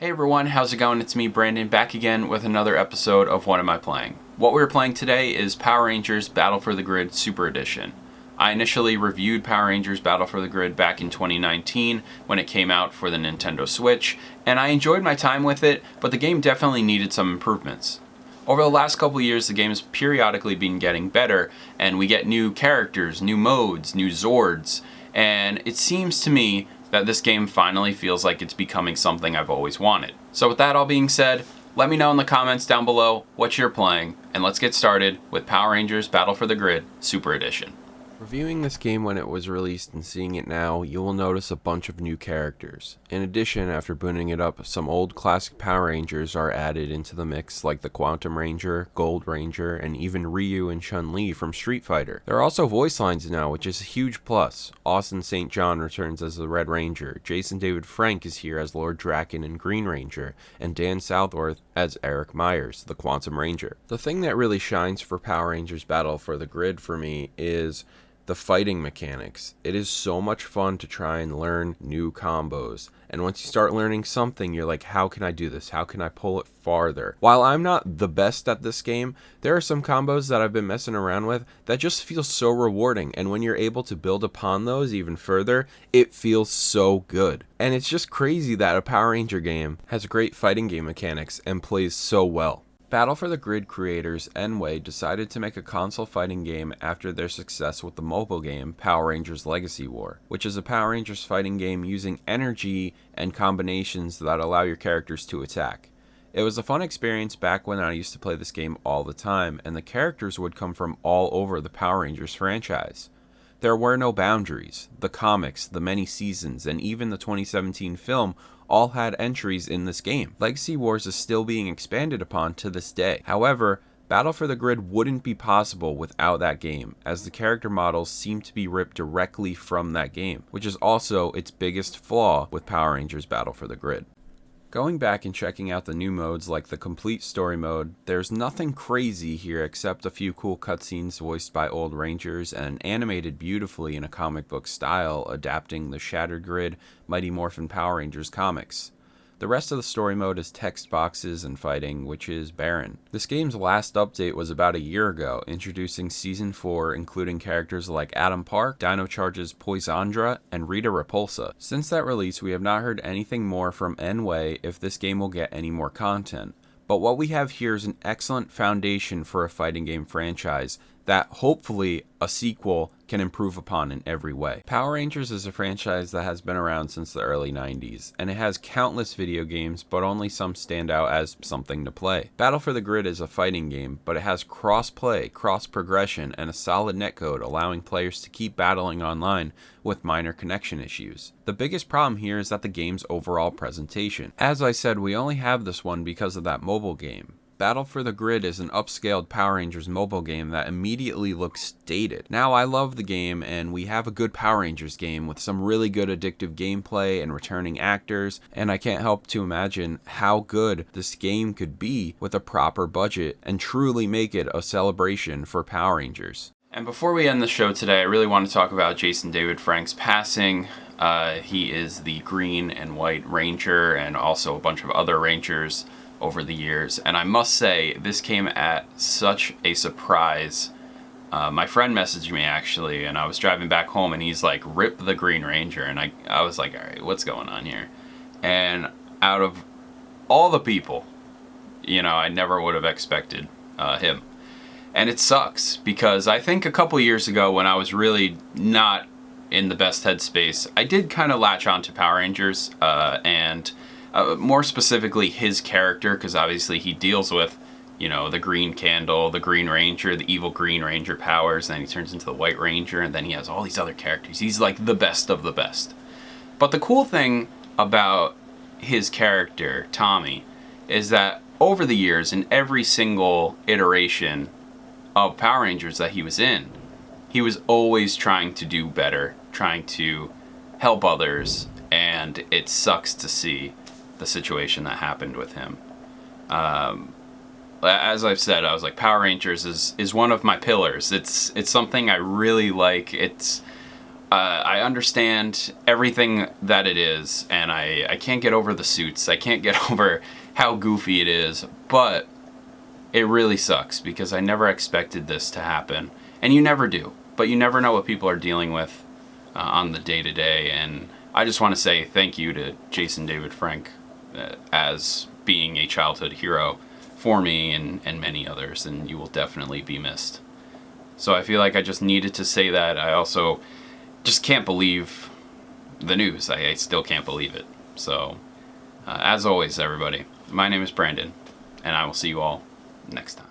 Hey everyone, how's it going? It's me, Brandon, back again with another episode of What Am I Playing? What we're playing today is Power Rangers Battle for the Grid Super Edition. I initially reviewed Power Rangers Battle for the Grid back in 2019 when it came out for the Nintendo Switch, and I enjoyed my time with it, but the game definitely needed some improvements. Over the last couple years, the game has periodically been getting better, and we get new characters, new modes, new Zords, and it seems to me that this game finally feels like it's becoming something I've always wanted. So with that all being said, let me know in the comments down below what you're playing, and let's get started with Power Rangers Battle for the Grid Super Edition. Reviewing this game when it was released and seeing it now, you will notice a bunch of new characters. In addition, after booting it up, some old classic Power Rangers are added into the mix, like the Quantum Ranger, Gold Ranger, and even Ryu and Chun-Li from Street Fighter. There are also voice lines now, which is a huge plus. Austin St. John returns as the Red Ranger, Jason David Frank is here as Lord Draken and Green Ranger, and Dan Southworth as Eric Myers, the Quantum Ranger. The thing that really shines for Power Rangers Battle for the Grid for me is the fighting mechanics. It is so much fun to try and learn new combos. And once you start learning something, you're like, how can I do this? How can I pull it farther? While I'm not the best at this game, there are some combos that I've been messing around with that just feel so rewarding. And when you're able to build upon those even further, it feels so good. And it's just crazy that a Power Ranger game has great fighting game mechanics and plays so well. Battle for the Grid creators nWay decided to make a console fighting game after their success with the mobile game Power Rangers Legacy War, which is a Power Rangers fighting game using energy and combinations that allow your characters to attack. It was a fun experience back when I used to play this game all the time, and the characters would come from all over the Power Rangers franchise. There were no boundaries. The comics, the many seasons, and even the 2017 film all had entries in this game. Legacy Wars is still being expanded upon to this day. However, Battle for the Grid wouldn't be possible without that game, as the character models seem to be ripped directly from that game, which is also its biggest flaw with Power Rangers Battle for the Grid. Going back and checking out the new modes like the complete story mode, there's nothing crazy here except a few cool cutscenes voiced by old Rangers and animated beautifully in a comic book style, adapting the Shattered Grid, Mighty Morphin Power Rangers comics. The rest of the story mode is text boxes and fighting, which is barren. This game's last update was about a year ago, introducing Season 4, including characters like Adam Park, Dino Charge's Poisandra, and Rita Repulsa. Since that release, we have not heard anything more from nWay if this game will get any more content. But what we have here is an excellent foundation for a fighting game franchise that hopefully a sequel can improve upon in every way. Power Rangers is a franchise that has been around since the early 90s, and it has countless video games, but only some stand out as something to play. Battle for the Grid is a fighting game, but it has cross-play, cross-progression, and a solid netcode allowing players to keep battling online with minor connection issues. The biggest problem here is that the game's overall presentation. As I said, we only have this one because of that mobile game. Battle for the Grid is an upscaled Power Rangers mobile game that immediately looks dated. Now, I love the game, and we have a good Power Rangers game with some really good addictive gameplay and returning actors, and I can't help to imagine how good this game could be with a proper budget and truly make it a celebration for Power Rangers. And before we end the show today, I really want to talk about Jason David Frank's passing. He is the Green and White Ranger and also a bunch of other Rangers over the years, and I must say this came at such a surprise. My friend messaged me actually, and I was driving back home, and he's like, "Rip the Green Ranger," and I was like, all right, what's going on here? And out of all the people, I never would have expected him. And it sucks, because I think a couple years ago when I was really not in the best headspace, I did kind of latch on to Power Rangers, and more specifically his character, because obviously he deals with, the Green Candle, the Green Ranger, the evil Green Ranger powers, and then he turns into the White Ranger, and then he has all these other characters. He's like the best of the best. But the cool thing about his character, Tommy, is that over the years, in every single iteration of Power Rangers that he was in, he was always trying to do better, trying to help others, and it sucks to see the situation that happened with him. As I've said, I was like, Power Rangers is one of my pillars. It's something I really like. It's I understand everything that it is, and I can't get over the suits. I can't get over how goofy it is, but it really sucks because I never expected this to happen. And you never do, but you never know what people are dealing with on the day-to-day, and I just want to say thank you to Jason David Frank as being a childhood hero for me and many others, and you will definitely be missed. So I feel like I just needed to say that. I also just can't believe the news. I still can't believe it. So, as always, everybody, my name is Brandon, and I will see you all next time.